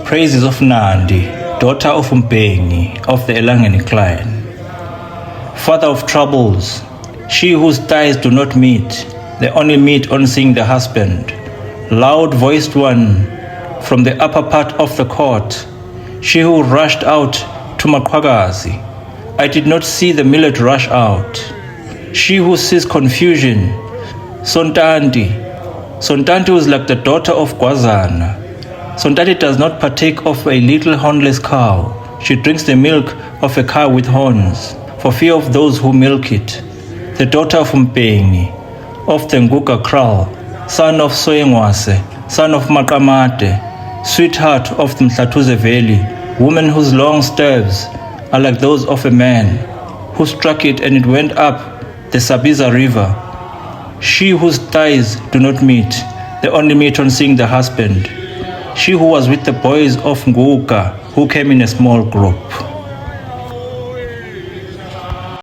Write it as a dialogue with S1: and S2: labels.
S1: praises of Nandi, daughter of Mbhengi of the Elangeni clan. Father of troubles, she whose ties do not meet, they only meet on seeing the husband. Loud-voiced one from the upper part of the court, she who rushed out to Maqhakazi. I did not see the millet rush out. She who sees confusion, Sontanti. Sontanti was like the daughter of Gwazana. Sontanti does not partake of a little hornless cow. She drinks the milk of a cow with horns, for fear of those who milk it. The daughter of Mbhengi, of the Nguka Kral, son of Soyengwase, son of Makamate, sweetheart of the Mhlatuze Valley, woman whose long staves are like those of a man, who struck it and it went up the Sabiza River. She whose ties do not meet, they only meet on seeing the husband. She who was with the boys of Nguka, who came in a small group.